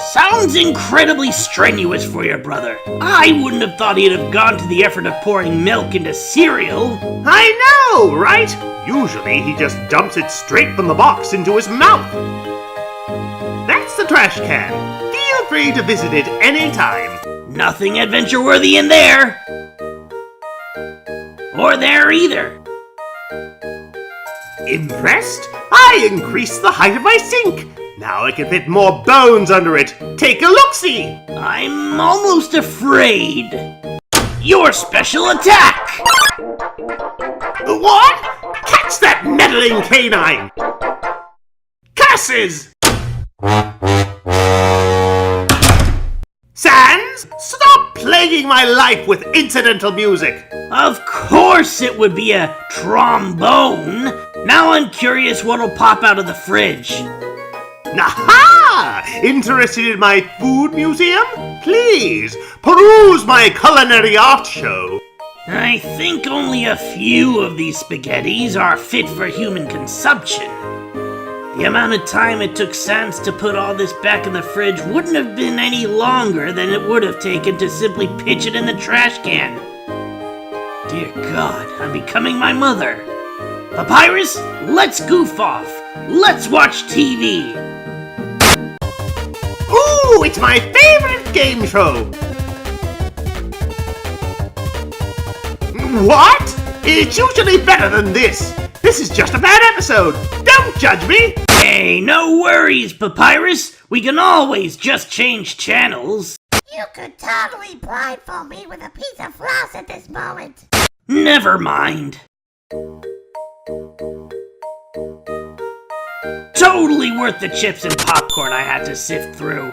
Sounds incredibly strenuous for your brother. I wouldn't have thought he'd have gone to the effort of pouring milk into cereal. I know, right? Usually he just dumps it straight from the box into his mouth. That's the trash can. Feel free to visit it anytime. Nothing adventure-worthy in there. Or there either. Impressed? I increased the height of my sink. Now I can fit more bones under it. Take a look-see. I'm almost afraid. Your special attack! What? Catch that meddling canine! Curses! Sans, stop plaguing my life with incidental music! Of course it would be a trombone. Now I'm curious what'll pop out of the fridge. Aha! Interested in my food museum? Please, peruse my culinary art show. I think only a few of these spaghettis are fit for human consumption. The amount of time it took Sans to put all this back in the fridge wouldn't have been any longer than it would have taken to simply pitch it in the trash can. Dear God, I'm becoming my mother. Papyrus, let's goof off. Let's watch TV. Ooh, it's my favorite game show. What? It's usually better than this. This is just a bad episode. Don't judge me. Hey, no worries, Papyrus. We can always just change channels. You could totally blindfold me with a piece of floss at this moment. Never mind. Totally worth the chips and popcorn I had to sift through.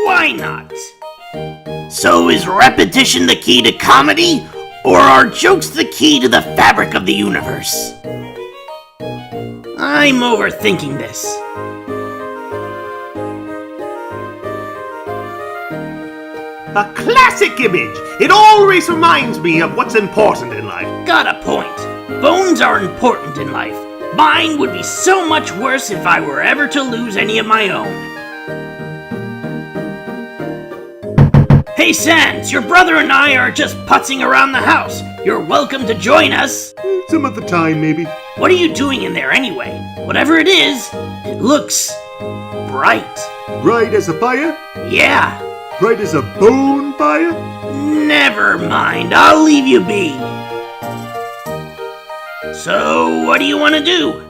Why not? So is repetition the key to comedy? Or are jokes the key to the fabric of the universe? I'm overthinking this. A classic image. It always reminds me of what's important in life. Got a point. Bones are important in life. Mine would be so much worse if I were ever to lose any of my own. Hey Sans, your brother and I are just putzing around the house. You're welcome to join us. Some of the time, maybe. What are you doing in there anyway? Whatever it is, it looks bright. Bright as a fire? Yeah. Bright as a bone fire? Never mind, I'll leave you be. So, what do you want to do?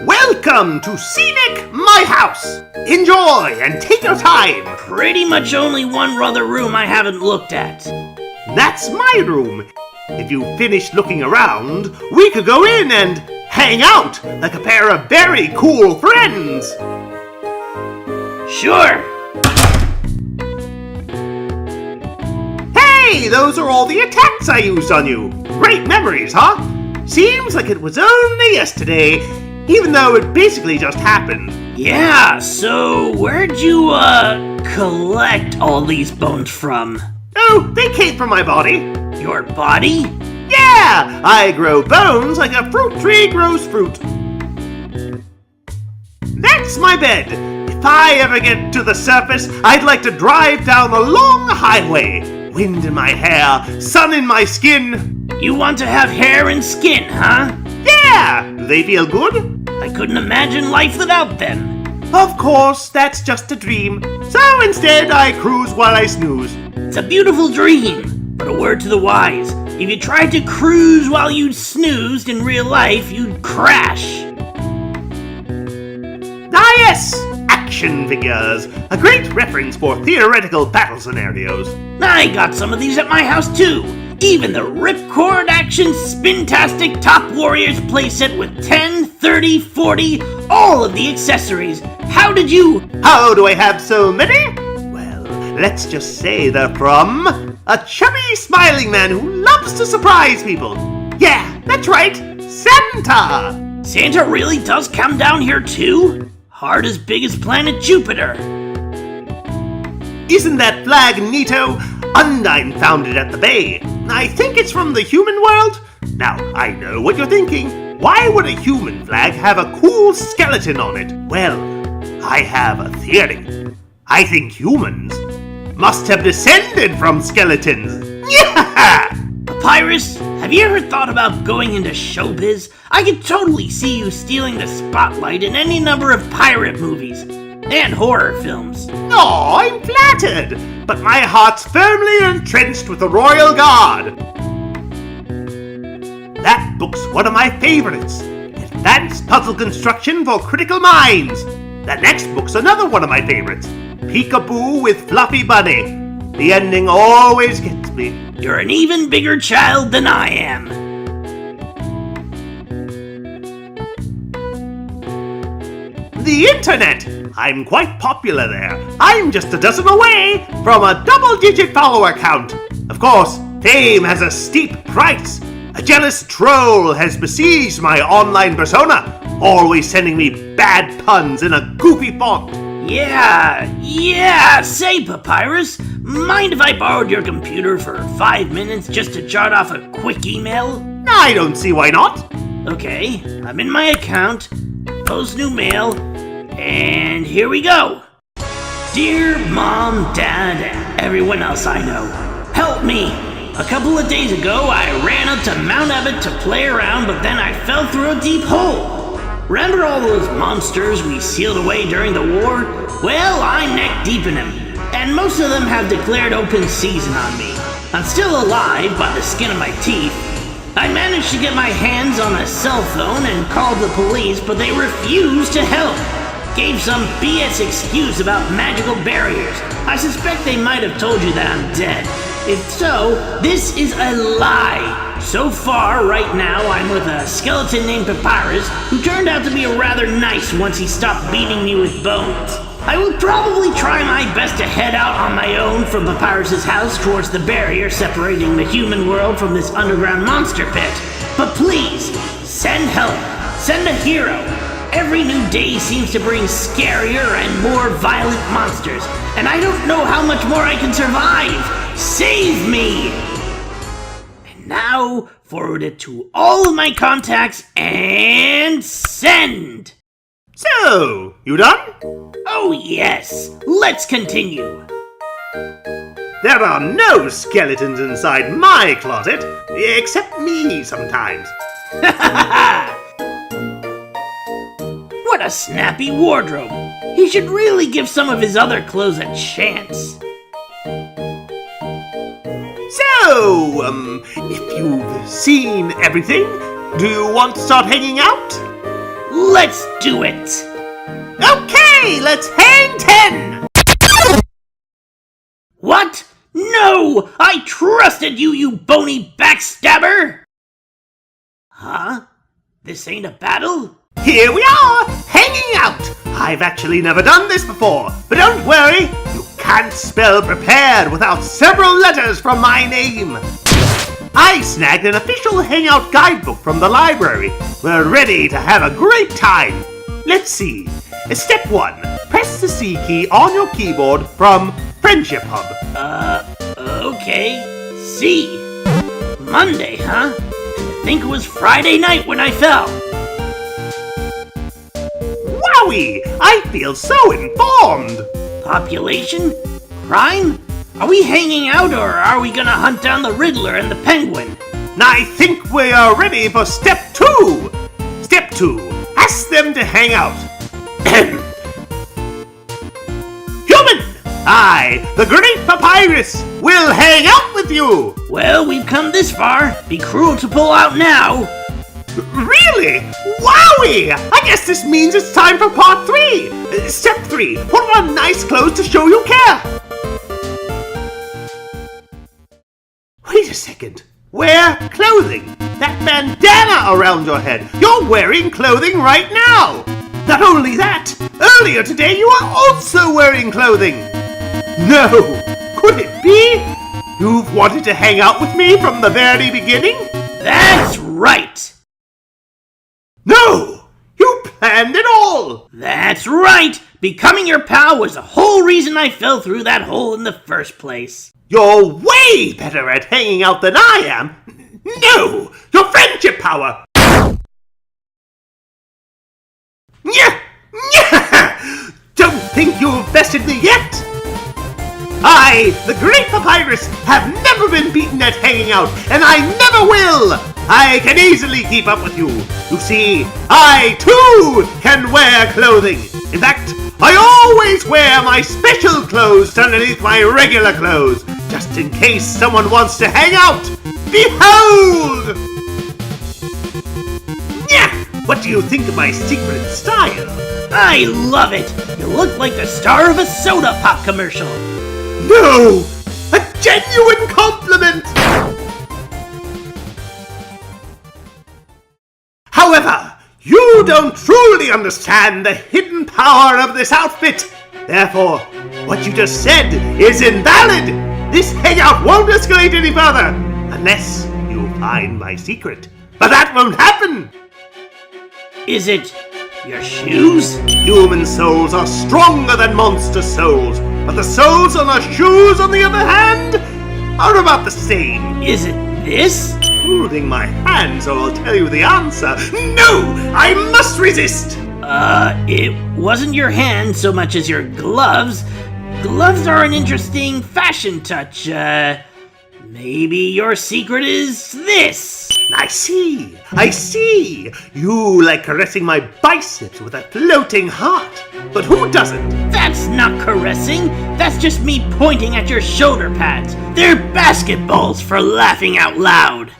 Welcome to Scenic My House! Enjoy and take your time! Pretty much only one other room I haven't looked at. That's my room. If you finish looking around, we could go in and hang out like a pair of very cool friends. Sure. Hey, those are all the attacks I used on you. Great memories, huh? Seems like it was only yesterday, even though it basically just happened. Yeah, so where'd you, collect all these bones from? Oh, they came from my body. Your body? Yeah, I grow bones like a fruit tree grows fruit. That's my bed. If I ever get to the surface, I'd like to drive down a long highway. Wind in my hair, sun in my skin. You want to have hair and skin, huh? Yeah, they feel good. I couldn't imagine life without them. Of course, that's just a dream. So instead, I cruise while I snooze. It's a beautiful dream, but a word to the wise. If you tried to cruise while you snoozed in real life, you'd crash. Ah yes, action figures. A great reference for theoretical battle scenarios. I got some of these at my house too. Even the Ripcord Action Spintastic Top Warriors playset with 10, 30, 40, all of the accessories. How do I have so many? Well, let's just say they're from a chubby, smiling man who loves to surprise people. Yeah, that's right, Santa! Santa really does come down here too? Heart as big as planet Jupiter. Isn't that flag neato? Undyne found it at the bay. I think it's from the human world. Now, I know what you're thinking. Why would a human flag have a cool skeleton on it? Well, I have a theory. I think humans must have descended from skeletons. Yeah! Papyrus, have you ever thought about going into showbiz? I could totally see you stealing the spotlight in any number of pirate movies and horror films. No, I'm flattered, but my heart's firmly entrenched with the Royal Guard. That book's one of my favorites. Advanced puzzle construction for critical minds. The next book's another one of my favorites. Peekaboo with Fluffy Bunny. The ending always gets me. You're an even bigger child than I am. The internet! I'm quite popular there. I'm just a dozen away from a double-digit follower count. Of course, fame has a steep price. A jealous troll has besieged my online persona, always sending me bad puns in a goofy font. Yeah, say, Papyrus, mind if I borrowed your computer for 5 minutes just to jot off a quick email? I don't see why not. Okay, I'm in my account, post new mail, and here we go. Dear Mom, Dad, and everyone else I know, help me. A couple of days ago, I ran up to Mount Ebott to play around, but then I fell through a deep hole. Remember all those monsters we sealed away during the war? Well, I'm neck deep in them, and most of them have declared open season on me. I'm still alive by the skin of my teeth. I managed to get my hands on a cell phone and called the police, but they refused to help. Gave some BS excuse about magical barriers. I suspect they might have told you that I'm dead. If so, this is a lie. So far, right now, I'm with a skeleton named Papyrus, who turned out to be rather nice once he stopped beating me with bones. I will probably try my best to head out on my own from Papyrus's house towards the barrier separating the human world from this underground monster pit. But please, send help. Send a hero. Every new day seems to bring scarier and more violent monsters, and I don't know how much more I can survive. Save me! And now, forward it to all of my contacts and send! So, you done? Oh yes, let's continue. There are no skeletons inside my closet, except me sometimes. What a snappy wardrobe. He should really give some of his other clothes a chance. So, if you've seen everything, do you want to start hanging out? Let's do it! Okay, let's hang 10! What? No! I trusted you, you bony backstabber! Huh? This ain't a battle? Here we are, hanging out! I've actually never done this before, but don't worry, you can't spell prepared without several letters from my name. I snagged an official hangout guidebook from the library. We're ready to have a great time. Let's see. Step 1. Press the C key on your keyboard from Friendship Hub. Okay. C. Monday, huh? I think it was Friday night when I fell. Wowie! I feel so informed! Population? Crime? Are we hanging out or are we gonna hunt down the Riddler and the Penguin? I think we are ready for Step 2! Step 2. Ask them to hang out. Human! I, the great Papyrus, will hang out with you! Well, we've come this far. Be cruel to pull out now. Really? Wowie! I guess this means it's time for part 3! Step 3. Put on nice clothes to show you care! Wait a second. Wear clothing! That bandana around your head! You're wearing clothing right now! Not only that, earlier today you were also wearing clothing! No! Could it be? You've wanted to hang out with me from the very beginning? That's right! No! You planned it all! That's right! Becoming your pal was the whole reason I fell through that hole in the first place. You're way better at hanging out than I am! No! Your friendship power! Nyah! Nyah! Don't think you've bested me yet! I, the great Papyrus, have never been beaten at hanging out, and I never will! I can easily keep up with you. You see, I, too, can wear clothing. In fact, I always wear my special clothes underneath my regular clothes, just in case someone wants to hang out. Behold! Nyah! What do you think of my secret style? I love it! You look like the star of a soda pop commercial. No! A genuine compliment! However, you don't truly understand the hidden power of this outfit. Therefore, what you just said is invalid. This hangout won't escalate any further unless you find my secret. But that won't happen. Is it your shoes? Human souls are stronger than monster souls, but the souls on our shoes, on the other hand, are about the same. Is it this? Holding my hands, or I'll tell you the answer. No! I must resist! It wasn't your hand so much as your gloves. Gloves are an interesting fashion touch. Maybe your secret is this. I see. You like caressing my biceps with a floating heart. But who doesn't? That's not caressing. That's just me pointing at your shoulder pads. They're basketballs, for laughing out loud.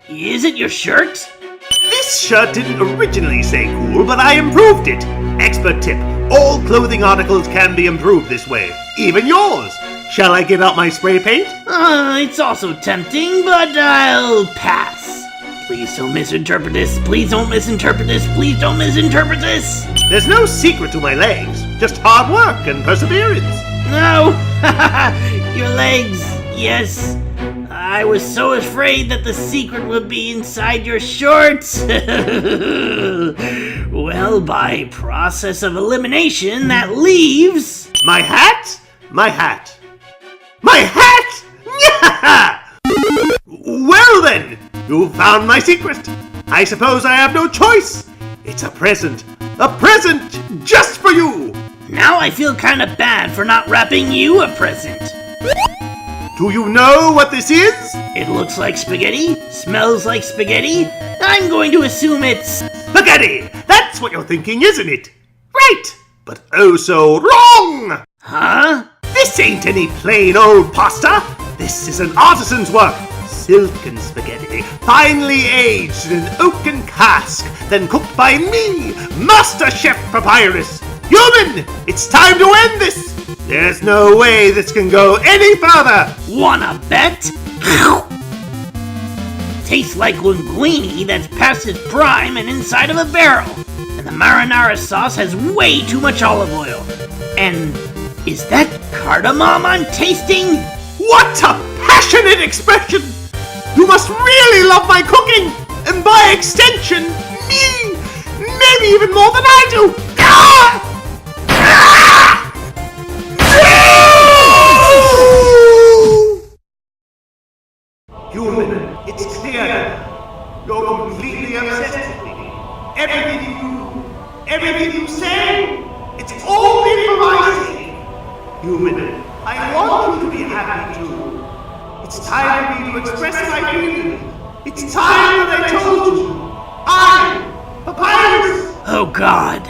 Is it your shirt? This shirt didn't originally say cool, but I improved it. Expert tip. All clothing articles can be improved this way. Even yours. Shall I get out my spray paint? It's also tempting, but I'll pass. Please don't misinterpret this. Please don't misinterpret this. Please don't misinterpret this. There's no secret to my legs. Just hard work and perseverance. No! Your legs, yes. I was so afraid that the secret would be inside your shorts. Well, by process of elimination, that leaves... My hat? My hat. My hat! Well then, you found my secret. I suppose I have no choice. It's a present. A present just for you. Now I feel kind of bad for not wrapping you a present. Do you know what this is? It looks like spaghetti, smells like spaghetti. I'm going to assume it's... Spaghetti! That's what you're thinking, isn't it? Right, but oh so wrong! Huh? This ain't any plain old pasta. This is an artisan's work. Silken spaghetti, finely aged in an oaken cask, then cooked by me, Master Chef Papyrus. Human, it's time to end this. There's no way this can go any further. Wanna bet? Tastes like linguine that's past its prime and inside of a barrel. And the marinara sauce has way too much olive oil. And is that cardamom I'm tasting? What a passionate expression! You must really love my cooking, and by extension, me! Maybe even more than I do! Ah! Ah! No! Human, it's clear now. You're completely obsessed with me. Everything you say, it's only for my sake. Human, I want you to be happy too. It's time for me to express my feelings. It's time that I told you. I, Papyrus. Oh God.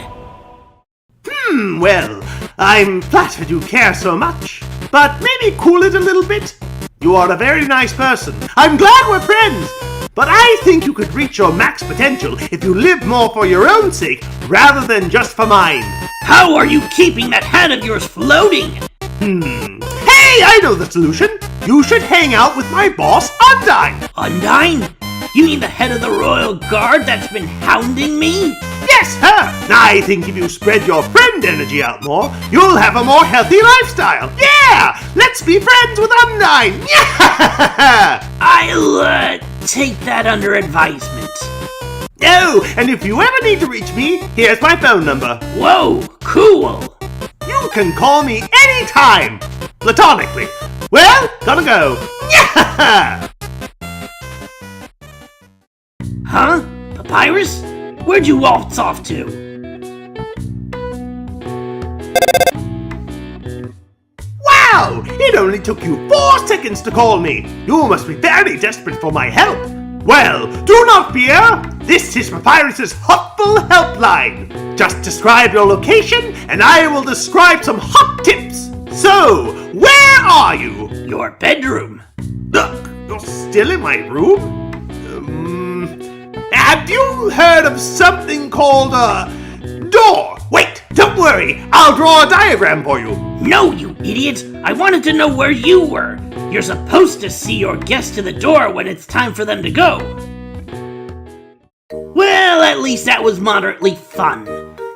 Well, I'm flattered you care so much. But maybe cool it a little bit. You are a very nice person. I'm glad we're friends. But I think you could reach your max potential if you lived more for your own sake rather than just for mine. How are you keeping that hat of yours floating? Hey, I know the solution. You should hang out with my boss, Undyne. Undyne? You mean the head of the royal guard that's been hounding me? Yes, her. I think if you spread your friend energy out more, you'll have a more healthy lifestyle. Yeah, let's be friends with Undyne. Yeah. I'll take that under advisement. Oh, and if you ever need to reach me, here's my phone number. Whoa, cool. You can call me anytime, platonically. Well, gotta go. Yeah. Huh? Papyrus? Where'd you waltz off to? It only took you 4 seconds to call me. You must be very desperate for my help. Well, do not fear. This is Papyrus's helpful helpline. Just describe your location, and I will describe some hot tips. So, where are you? Your bedroom. Look, you're still in my room? Have you heard of something called a door? Wait, don't worry. I'll draw a diagram for you. No, you idiot! I wanted to know where you were! You're supposed to see your guests to the door when it's time for them to go! Well, at least that was moderately fun.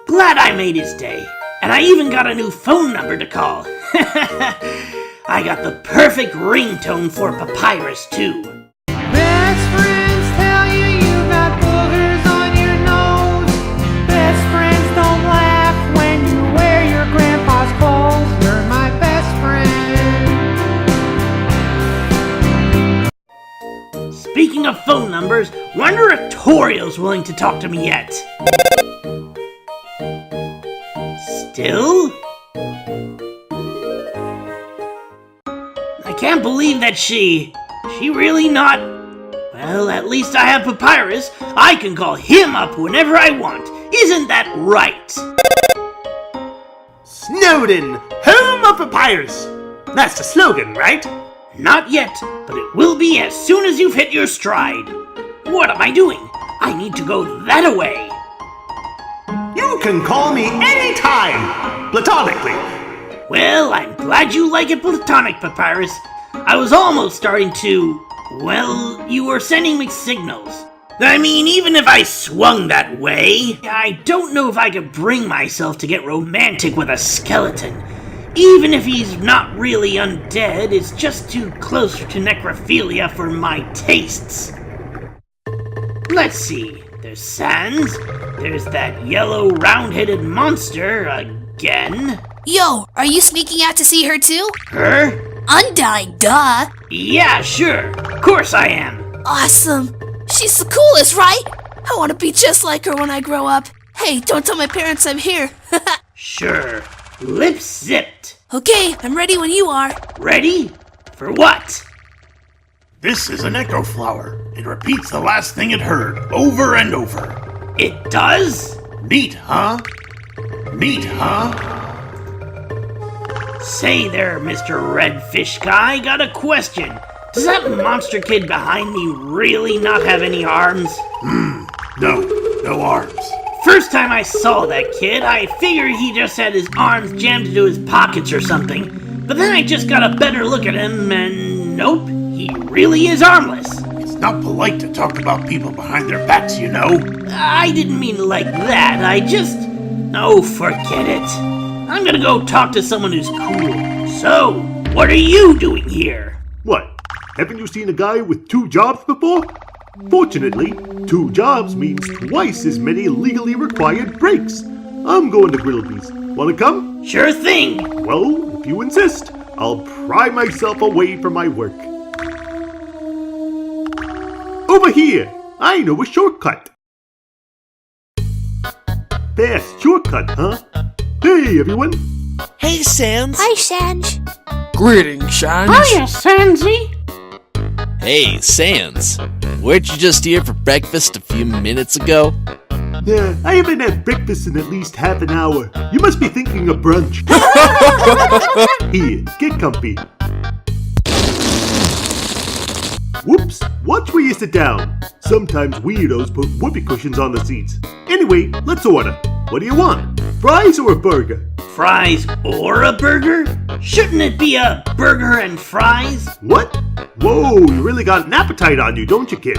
Glad I made his day. And I even got a new phone number to call. I got the perfect ringtone for Papyrus, too. Best friends tell you you got boogers on your nose. Best friends don't laugh when you wear your grandpa's clothes. You're my best friend. Speaking of phone numbers, wonder if Toriel's willing to talk to me yet. Still? I can't believe that she really not... Well, at least I have Papyrus. I can call him up whenever I want. Isn't that right? Snowdin, home of Papyrus. That's the slogan, right? Not yet, but it will be as soon as you've hit your stride. What am I doing? I need to go that-a-way. You can call me anytime, platonically. Well, I'm glad you like it platonic, Papyrus. I was almost starting to... Well, you were sending mixed signals. I mean, even if I swung that way, I don't know if I could bring myself to get romantic with a skeleton. Even if he's not really undead, it's just too close to necrophilia for my tastes. Let's see. There's Sans. There's that yellow round-headed monster again. Yo, are you sneaking out to see her too? Her? Undyne, duh! Yeah, sure. Of course I am. Awesome! She's the coolest, right? I want to be just like her when I grow up. Hey, don't tell my parents I'm here. Sure. Lips zipped. Okay, I'm ready when you are. Ready? For what? This is an echo flower. It repeats the last thing it heard, over and over. It does? Neat, huh? Neat, huh? Say there, Mr. Redfish Guy, got a question. Does that monster kid behind me really not have any arms? No arms. First time I saw that kid, I figured he just had his arms jammed into his pockets or something. But then I just got a better look at him, and nope, he really is armless. It's not polite to talk about people behind their backs, you know. I didn't mean like that, I just... Oh, forget it. I'm gonna go talk to someone who's cool. So, what are you doing here? What? Haven't you seen a guy with 2 jobs before? Fortunately, 2 jobs means twice as many legally required breaks. I'm going to Grillby's. Wanna come? Sure thing. Well, if you insist, I'll pry myself away from my work. Over here! I know a shortcut! Fast shortcut, huh? Hey, everyone! Hey, Sans. Hi, Sanj. Greetings, Sans. Hiya, Sansi. Hey, Sans. Weren't you just here for breakfast a few minutes ago? Yeah, I haven't had breakfast in at least half an hour. You must be thinking of brunch. Here, get comfy. Whoops, watch where you sit down. Sometimes weirdos put whoopee cushions on the seats. Anyway, let's order. What do you want? Fries or a burger? Fries or a burger? Shouldn't it be a burger and fries? What? Whoa, you really got an appetite on you, don't you, kid?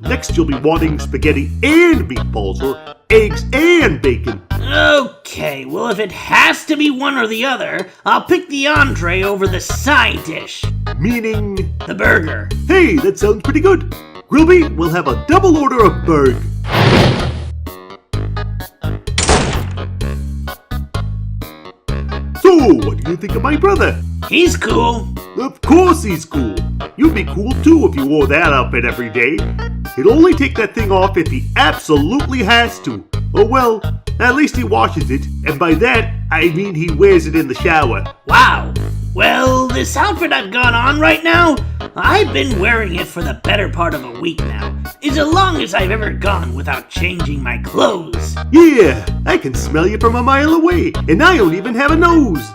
Next you'll be wanting spaghetti and meatballs, or eggs and bacon. Okay, well if it has to be one or the other, I'll pick the entree over the side dish. Meaning... The burger. Hey, that sounds pretty good. Grillby, we'll have a double order of burg. So, what do you think of my brother? He's cool. Of course he's cool. You'd be cool too if you wore that outfit every day. He'd only take that thing off if he absolutely has to. Oh well, at least he washes it, and by that, I mean he wears it in the shower. Wow. Well, this outfit I've got on right now, I've been wearing it for the better part of a week now. It's the longest I've ever gone without changing my clothes. Yeah, I can smell you from a mile away, and I don't even have a nose.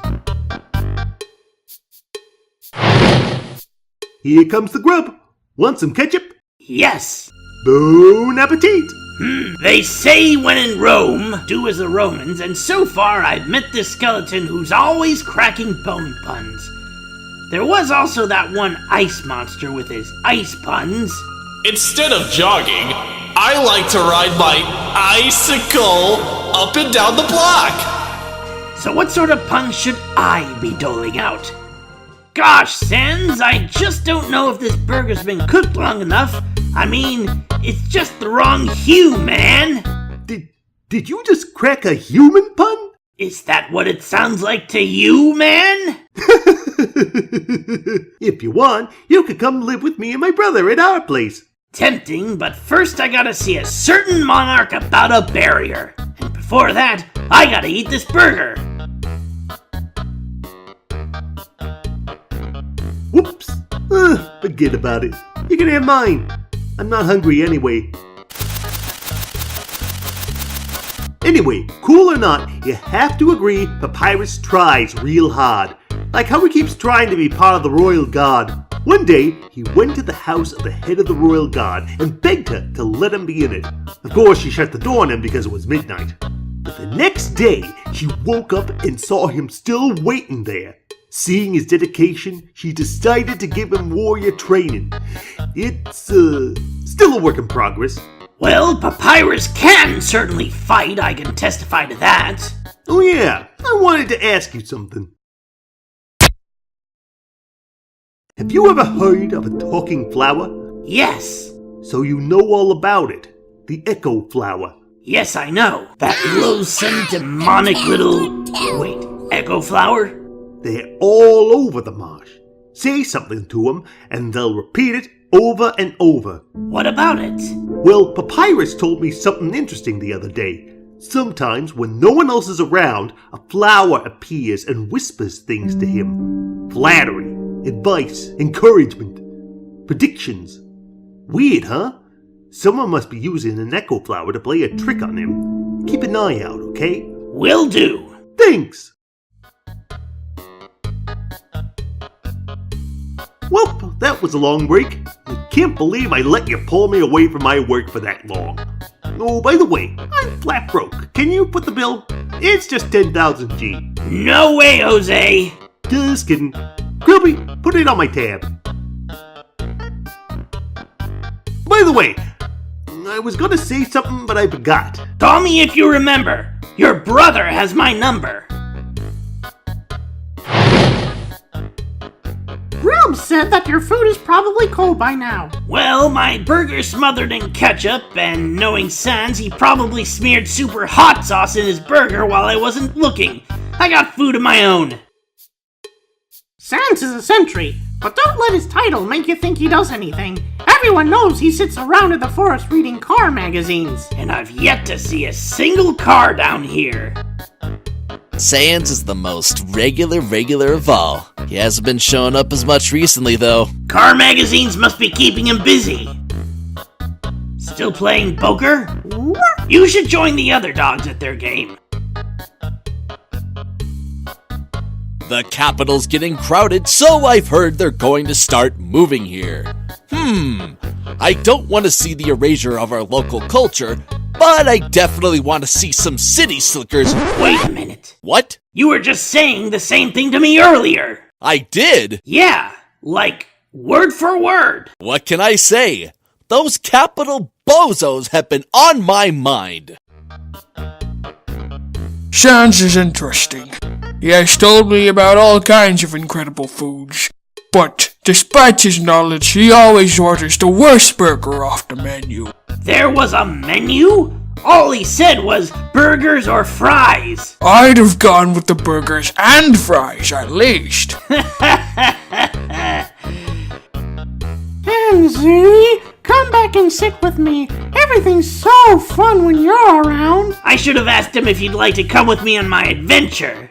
Here comes the grub. Want some ketchup? Yes. Bon appetit! They say when in Rome, do as the Romans, and so far I've met this skeleton who's always cracking bone puns. There was also that one ice monster with his ice puns. Instead of jogging, I like to ride my icicle up and down the block. So what sort of puns should I be doling out? Gosh, Sans, I just don't know if this burger's been cooked long enough. I mean, it's just the wrong hue, man. Did you just crack a human pun? Is that what it sounds like to you, man? If you want, you could come live with me and my brother at our place. Tempting, but first I gotta see a certain monarch about a barrier. And before that, I gotta eat this burger. Whoops. Forget about it. You can have mine. I'm not hungry anyway. Anyway, cool or not, you have to agree Papyrus tries real hard. Like how he keeps trying to be part of the royal guard. One day, he went to the house of the head of the royal guard and begged her to let him be in it. Of course, she shut the door on him because it was midnight. But the next day, she woke up and saw him still waiting there. Seeing his dedication, she decided to give him warrior training. It's, still a work in progress. Well, Papyrus can certainly fight, I can testify to that. Oh yeah, I wanted to ask you something. Have you ever heard of a talking flower? Yes. So you know all about it. The echo flower. Yes, I know. That loathsome, demonic little... Wait, echo flower? They're all over the marsh. Say something to them, and they'll repeat it over and over. What about it? Well, Papyrus told me something interesting the other day. Sometimes, when no one else is around, a flower appears and whispers things to him. Flattery, advice, encouragement, predictions. Weird, huh? Someone must be using an echo flower to play a trick on him. Keep an eye out, okay? Will do. Thanks! Well, that was a long break. I can't believe I let you pull me away from my work for that long. Oh, by the way, I'm flat broke. Can you put the bill? It's just 10,000 G. No way, Jose. Just kidding. Grillby, put it on my tab. By the way, I was gonna say something, but I forgot. Call me if you remember. Your brother has my number. Rob said that your food is probably cold by now. Well, my burger's smothered in ketchup, and knowing Sans, he probably smeared super hot sauce in his burger while I wasn't looking. I got food of my own. Sans is a sentry, but don't let his title make you think he does anything. Everyone knows he sits around in the forest reading car magazines. And I've yet to see a single car down here. Sans is the most regular of all. He hasn't been showing up as much recently, though. Car magazines must be keeping him busy. Still playing poker? You should join the other dogs at their game. The capital's getting crowded, so I've heard they're going to start moving here. I don't want to see the erasure of our local culture, but I definitely want to see some city slickers. Wait a minute. What? You were just saying the same thing to me earlier. I did? Yeah, like word for word. What can I say? Those capital bozos have been on my mind. Sans is interesting. He has told me about all kinds of incredible foods. But, despite his knowledge, he always orders the worst burger off the menu. There was a menu? All he said was burgers or fries. I'd have gone with the burgers and fries, at least. Kenzie, come back and sit with me. Everything's so fun when you're around. I should have asked him if he'd like to come with me on my adventure.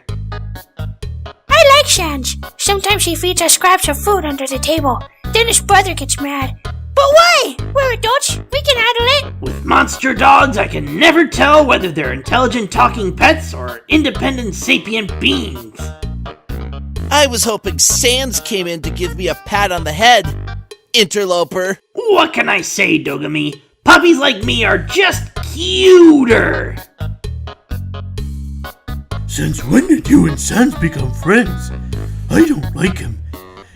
I like Shan's. Sometimes he feeds us scraps of food under the table. Then his brother gets mad. But why? We're adults. We can handle it. With monster dogs, I can never tell whether they're intelligent talking pets or independent sapient beings. I was hoping Sans came in to give me a pat on the head. Interloper. What can I say, Dogami? Puppies like me are just cuter. Since when did you and Sans become friends? I don't like him.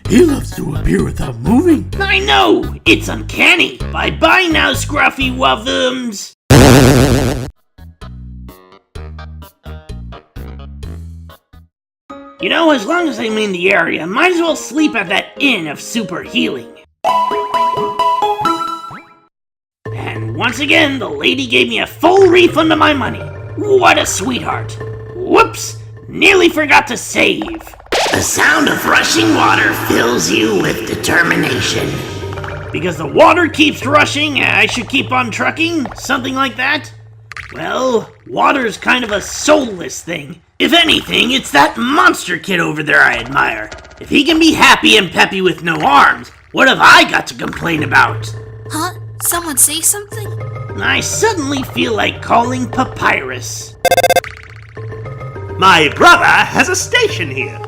He loves to appear without moving. I know! It's uncanny! Bye-bye now, Scruffy Wuffums! You know, as long as I'm in the area, might as well sleep at that inn of super healing. And once again, the lady gave me a full refund of my money. What a sweetheart. Whoops! Nearly forgot to save. The sound of rushing water fills you with determination. Because the water keeps rushing, I should keep on trucking? Something like that? Well, water's kind of a soulless thing. If anything, it's that monster kid over there I admire. If he can be happy and peppy with no arms, what have I got to complain about? Huh? Someone say something? I suddenly feel like calling Papyrus. My brother has a station here.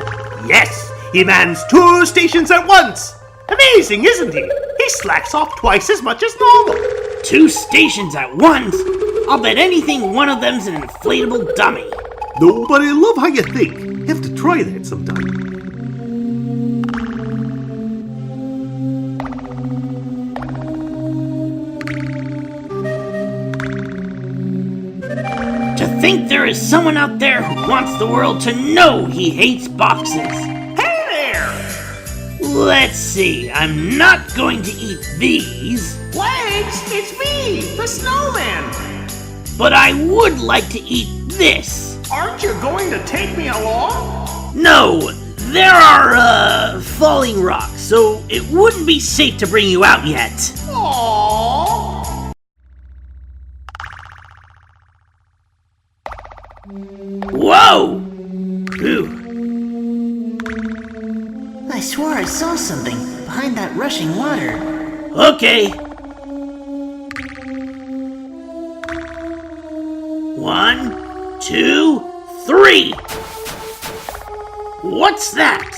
Yes, he mans 2 stations at once. Amazing, isn't he? He slacks off twice as much as normal. 2 stations at once? I'll bet anything one of them's an inflatable dummy. No, but I love how you think. You have to try that sometime. To think there is someone out there who wants the world to know he hates boxes. Hey there! Let's see, I'm not going to eat these. Legs, it's me, the snowman. But I would like to eat this. Aren't you going to take me along? No, there are, falling rocks, so it wouldn't be safe to bring you out yet. Aww. Whoa! Ooh. I swore I saw something behind that rushing water. Okay. 1, 2, 3. What's that?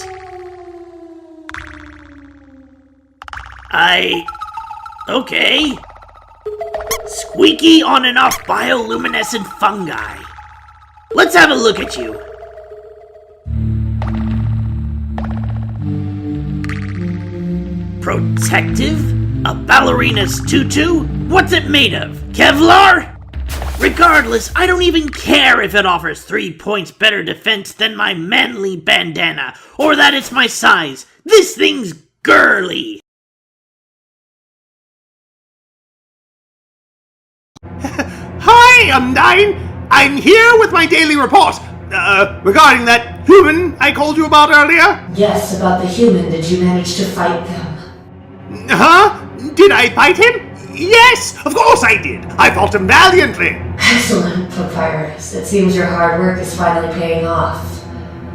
Okay. Squeaky on and off bioluminescent fungi. Let's have a look at you. Protective? A ballerina's tutu? What's it made of? Kevlar? Regardless, I don't even care if it offers 3 points better defense than my manly bandana, or that it's my size. This thing's girly. Hi, Undyne. I'm here with my daily report. Regarding that human I called you about earlier. Yes, about the human. Did you manage to fight them? Huh? Did I fight him? Yes, of course I did. I fought him valiantly. Excellent, Papyrus. It seems your hard work is finally paying off.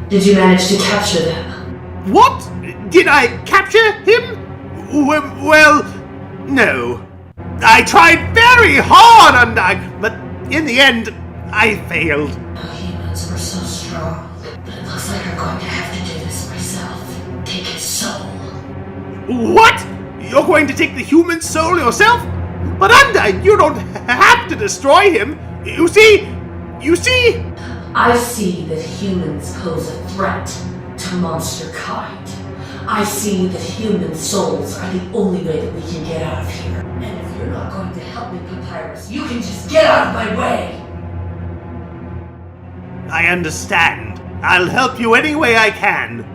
Did you manage to capture them? What? Did I capture him? Well, no. I tried very hard, Undyne, but in the end, I failed. Humans were so strong, but it looks like I'm going to have to do this myself. Take his soul. What? You're going to take the human soul yourself? But Undyne, you don't have to destroy him. You see... I see that humans pose a threat to monster kind. I see that human souls are the only way that we can get out of here. And if you're not going to help me, Papyrus, you can just get out of my way! I understand. I'll help you any way I can.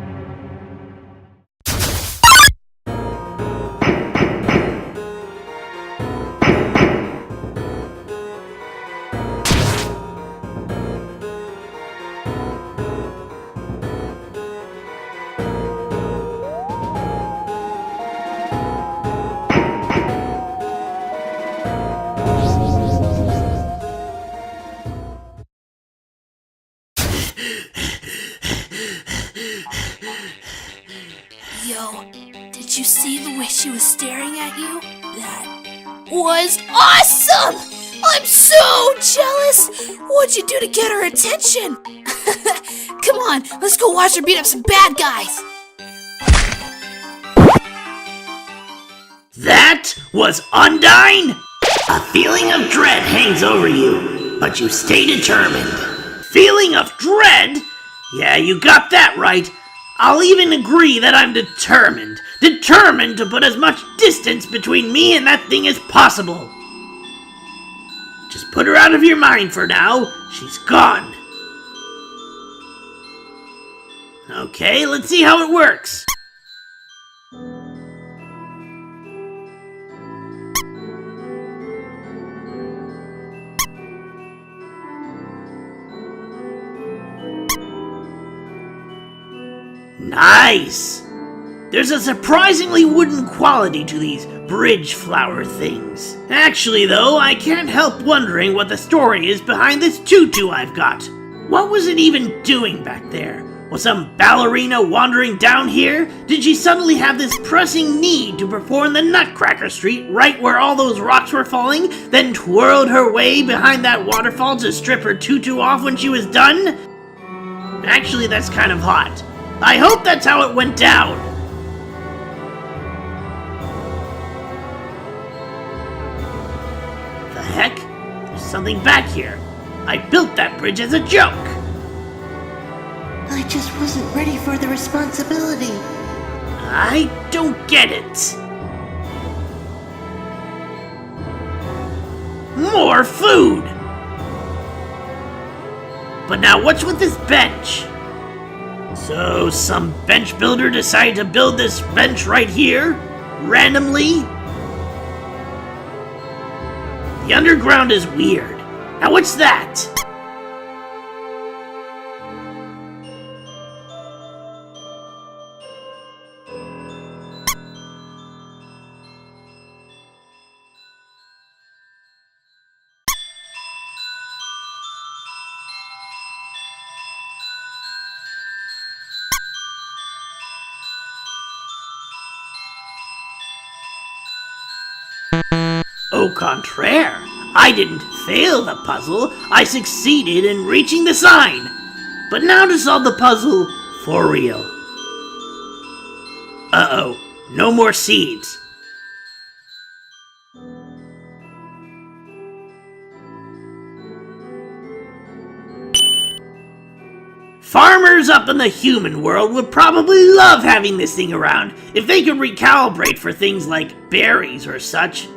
Yo, did you see the way she was staring at you? That was awesome! I'm so jealous! What'd you do to get her attention? Come on, let's go watch her beat up some bad guys! That was Undyne? A feeling of dread hangs over you, but you stay determined. Feeling of dread? Yeah, you got that right. I'll even agree that I'm determined. Determined to put as much distance between me and that thing as possible. Just put her out of your mind for now. She's gone. Okay, let's see how it works. Nice! There's a surprisingly wooden quality to these bridge flower things. Actually though, I can't help wondering what the story is behind this tutu I've got. What was it even doing back there? Was some ballerina wandering down here? Did she suddenly have this pressing need to perform the Nutcracker Street right where all those rocks were falling, then twirled her way behind that waterfall to strip her tutu off when she was done? Actually, that's kind of hot. I hope that's how it went down. The heck? There's something back here. I built that bridge as a joke. I just wasn't ready for the responsibility. I don't get it. More food! But now what's with this bench? So some bench builder decided to build this bench right here? Randomly? The underground is weird. Now what's that? Au contraire, I didn't fail the puzzle, I succeeded in reaching the sign. But now to solve the puzzle for real. Uh-oh, no more seeds. Farmers up in the human world would probably love having this thing around if they could recalibrate for things like berries or such.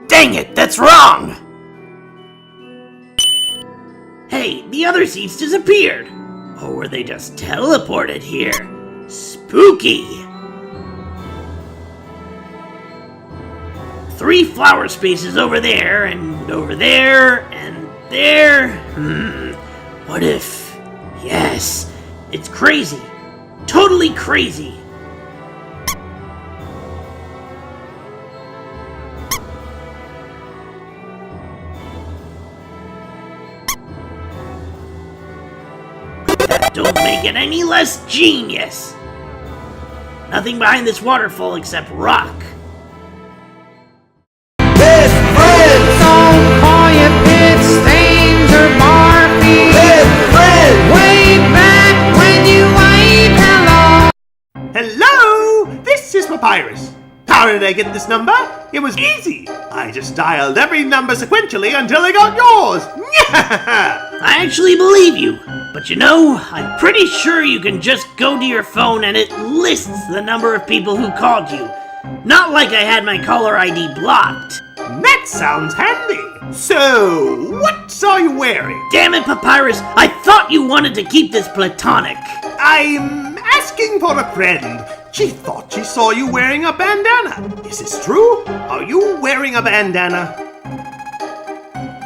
Dang it, that's wrong! Hey, the other seeds disappeared. Or were they just teleported here? Spooky! 3 flower spaces over there, and over there, and there. What if... Yes, it's crazy. Totally crazy. Don't make it any less genius! Nothing behind this waterfall except rock. Best friends! Don't call you pit stains or barfy. Best friends! Way back when you waved hello. Hello! This is Papyrus. How did I get this number? It was easy. I just dialed every number sequentially until I got yours. I actually believe you. But you know, I'm pretty sure you can just go to your phone and it lists the number of people who called you. Not like I had my caller ID blocked. That sounds handy. So, what are you wearing? Damn it, Papyrus, I thought you wanted to keep this platonic. I'm asking for a friend. She thought she saw you wearing a bandana. Is this true? Are you wearing a bandana?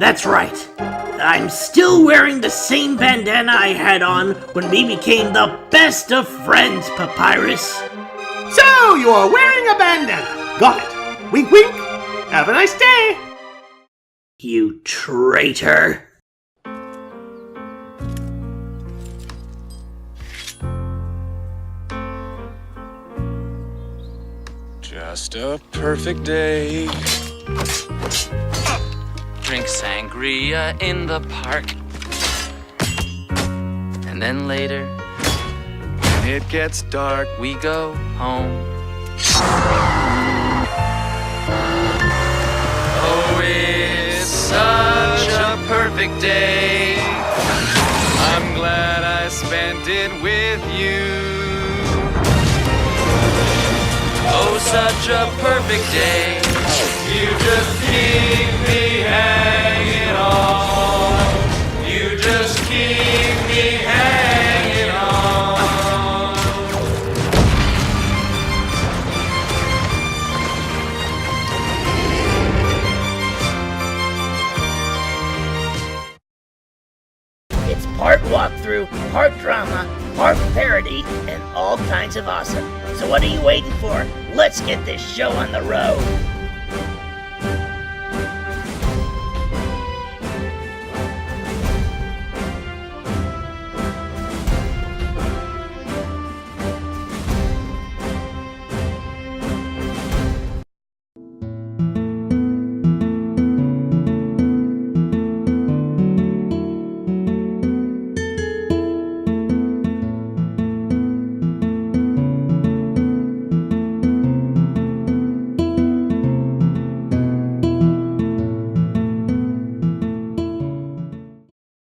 That's right. I'm still wearing the same bandana I had on when we became the best of friends, Papyrus. So, you are wearing a bandana. Got it. Wink, wink. Have a nice day. You traitor. Just a perfect day. Drink sangria in the park. And then later, when it gets dark, we go home. Oh, it's such a perfect day. I'm glad I spent it with you. Oh, such a perfect day. You just keep me hanging on. You just keep me hanging on. It's part walkthrough, part drama, part parody, and all kinds of awesome. So what are you waiting for? Let's get this show on the road.